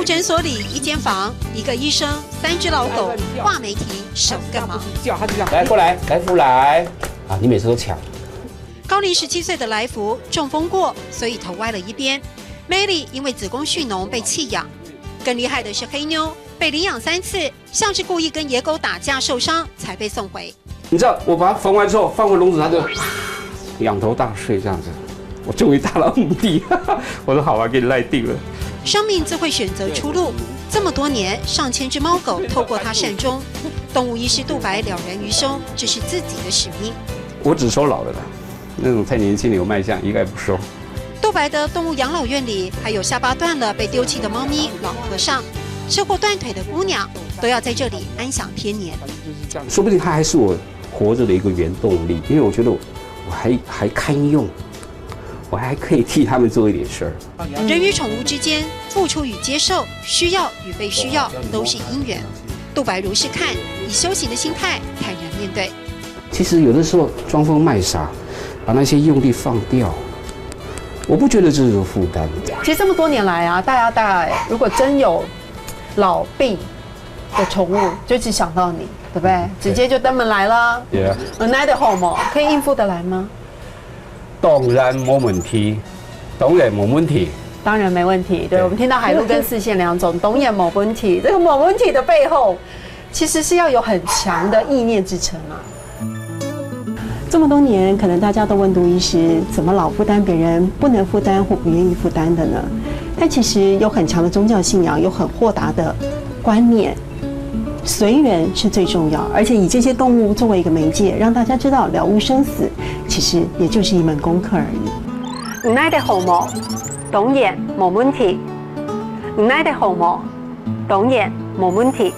务诊所里一间房，一个医生，3只老狗，画眉蹄，手更忙。叫他就这样，来过来，来福来啊！你每次都抢。高龄17岁的来福中风过，所以头歪了一边。Melly 因为子宫蓄脓被弃养，更厉害的是黑妞被领养3次，像是故意跟野狗打架受伤才被送回。你知道我把它缝完之后放回笼子，它就仰头大睡这样子。我终于达到目的，我说好啊，给你赖定了。生命自会选择出路，这么多年，上千只猫狗透过它善终。动物医师杜白了然于胸，这是自己的使命。我只收老的了，那种太年轻的有卖相，一概不收。杜白的动物养老院里，还有下巴断了被丢弃的猫咪、老和尚，车祸断腿的姑娘，都要在这里安享天年。说不定它还是我活着的一个原动力，因为我觉得我还堪用，我还可以替他们做一点事儿。人与宠物之间，付出与接受，需要与被需要，都是因缘。杜白如是看，以修行的心态坦然面对。其实有的时候装疯卖傻，把那些用力放掉。我不觉得这是个负担。其实这么多年来啊，大家如果真有老病的宠物，就只想到你，对不对？直接就登门来了。耐得好吗？可以应付得来吗？当然没问题，当然没问题。当然没问题。对，我们听到海陆跟四线2种，懂也没问题。这个没问题的背后，其实是要有很强的意念支撑啊。这么多年，可能大家都问杜医师，怎么老负担别人不能负担或不愿意负担的呢？但其实有很强的宗教信仰，有很豁达的观念，随缘是最重要。而且以这些动物作为一个媒介，让大家知道了悟生死，其实也就是一门功课而已。唔耐得好冇，懂也冇问题。唔耐得好冇，懂也冇问题。